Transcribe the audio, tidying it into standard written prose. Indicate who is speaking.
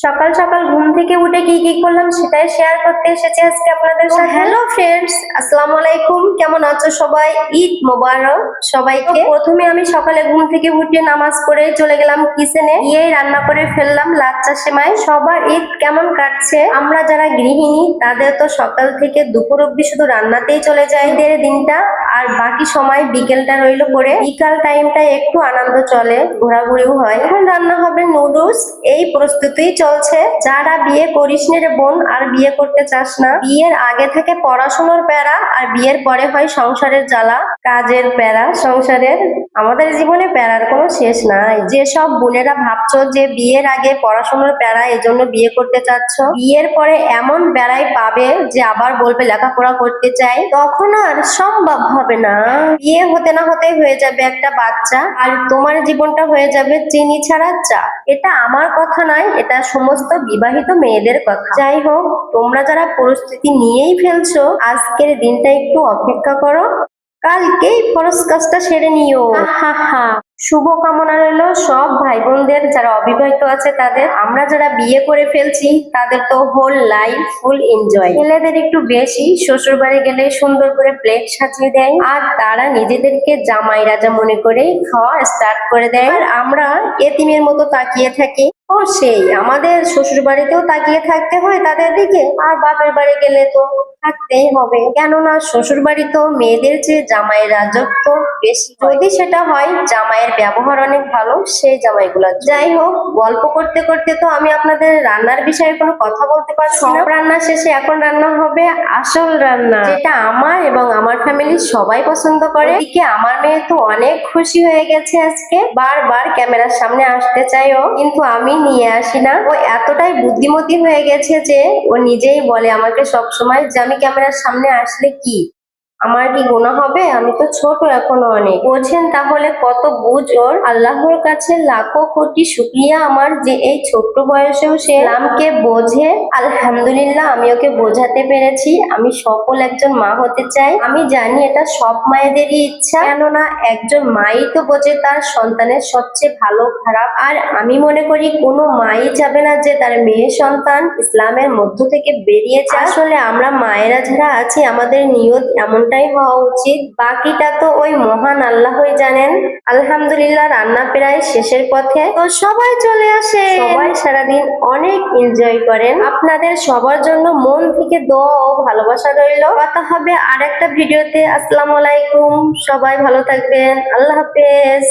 Speaker 1: সকাল সকাল ঘুম থেকে উঠে কি কি করলাম সেটাই শেয়ার করতে এসেছি আজকে আপনাদের সাথে। হ্যালো ফ্রেন্ডস, আসসালামু আলাইকুম। কেমন আছো সবাই? ঈদ মোবারক সবাইকে। প্রথমে আমি সকালে ঘুম থেকে উঠে নামাজ পড়ে চলে গেলাম কিচেনে, গিয়ে রান্না করে ফেললাম লাচ্চা সেমাই। সবার ঈদ কেমন কাটছে? আমরা যারা গৃহিণী তাদের তো সকাল থেকে দুপুর অব্দি শুধু রান্নাতেই চলে যায় ঈদের দিনটা, আর বাকি সময় বিকেলটা রইলো পরে। বিকাল টাইমটা একটু আনন্দ চলে, ঘোরাঘুরিও হয়। এখন রান্না হবে নুডলস, এই প্রস্তুতি চলছে। যারা বিয়ে করিস নে রে বোন, আর বিয়ে করতে চাস না, বিয়ের আগে থেকে পড়াশোনার প্যারা, আর বিয়ের পরে হয় সংসারের জ্বালা, কাজের প্যারা সংসারের। আমাদের জীবনে প্যারার কোনো শেষ নাই। যেসব বোনেরা ভাবছো যে বিয়ের আগে পড়াশোনার প্যারা এজন্য বিয়ে করতে চাচ্ছ, বিয়ের পরে এমন প্যারাই পাবে যে আবার বলবে লেখাপড়া করতে চাই, তখন আর সম্ভব হবে না। বিয়ে হতে না হতেই হয়ে যাবে একটা বাচ্চা, আর তোমার জীবনটা হয়ে যাবে চিনি ছাড়া চা। এটা আমার কথা নয়, এটা সমস্ত বিবাহিত মেয়েদের কথা। যাই হোক, তোমরা যারা পরিস্থিতি নিয়েই ফেলছো, আজকের দিনটা একটু অপেক্ষা করো, কালকেই ফরজ কাজটা সেরে নিও। হা হা। শুভ কামনা রইল সব ভাই বোনদের যারা অবিবাহিত আছে তাদের। আমরা যারা বিয়ে করে ফেলছি তাদের তো হোল লাইফ ফুল এনজয়। ছেলেদের একটু বেশি, শ্বশুর বাড়ি গেলে সুন্দর করে প্লেট সাজিয়ে দেয়, আর তারা নিজেদেরকে জামাই রাজা মনে করে খাওয়া স্টার্ট করে দেয়, আর আমরা এতিমের মতো তাকিয়ে থাকি। ও সেই আমাদের শ্বশুর বাড়িতেও তাকিয়ে থাকতে হয় তাদের দিকে, আর বাপের বাড়ি গেলে তো থাকতেই হবে, কেননা শ্বশুর বাড়ি তো মেয়েদের চেয়ে জামাইয়ের রাজত্ব বেশি। যদি সেটা হয় জামাইয়ের ব্যবহার অনেক ভালো, সেই জামাইগুলা। যাই হোক, গল্প করতে করতে তো আমি আপনাদের রান্নার বিষয়ে কোনো কথা বলতে পারছি না। রান্না শেষে এখন রান্না হবে আসল রান্না, যেটা আমার এবং আমার ফ্যামিলির সবাই পছন্দ করে। এদিকে আমার মেয়ে তো অনেক খুশি হয়ে গেছে আজকে, বারবার ক্যামেরার সামনে আসতে চাইও, কিন্তু আমি নিয়ে আসি না। ও এতটাই বুদ্ধিমতী হয়ে গেছে যে ও নিজেই বলে আমাকে সবসময় যে আমি ক্যামেরার সামনে আসলে কি আমার কি গুনাহ হবে, আমি তো ছোট এখনো অনেক। বোঝেন তাহলে কত বুঝ ওর। আল্লাহর কাছে লাখো কোটি শুকরিয়া আমার যে এই ছোট্ট বয়সেও সে ইসলামকে বোঝে। আলহামদুলিল্লাহ, আমি ওকে বোঝাতে পেরেছি। আমি সফল একজন মা হতে চাই। আমি জানি এটা সব মায়েদেরই ইচ্ছা, কেননা একজন মাই তো বোঝে তার সন্তানের সবচেয়ে ভালো খারাপ। আর আমি মনে করি কোনো মাই চাবে না যে তার মেয়ে সন্তান ইসলামের মধ্য থেকে বেরিয়ে যায়। আসলে আমরা মায়েরা যারা আছি আমাদের নিয়ত এমনটাই হওয়া উচিত, বাকিটা তো ওই মহান আল্লাহই জানেন। আলহামদুলিল্লাহ, রান্না প্রায় শেষের পথে, তো সবাই চলে আসে, সবাই সারাদিন অনেক এনজয় করেন। আপনাদের সবার জন্য মন থেকে দোয়া ও ভালোবাসা রইল। কথা হবে আর একটা ভিডিওতে। আসসালামু আলাইকুম, সবাই ভালো থাকবেন, আল্লাহ হাফেজ।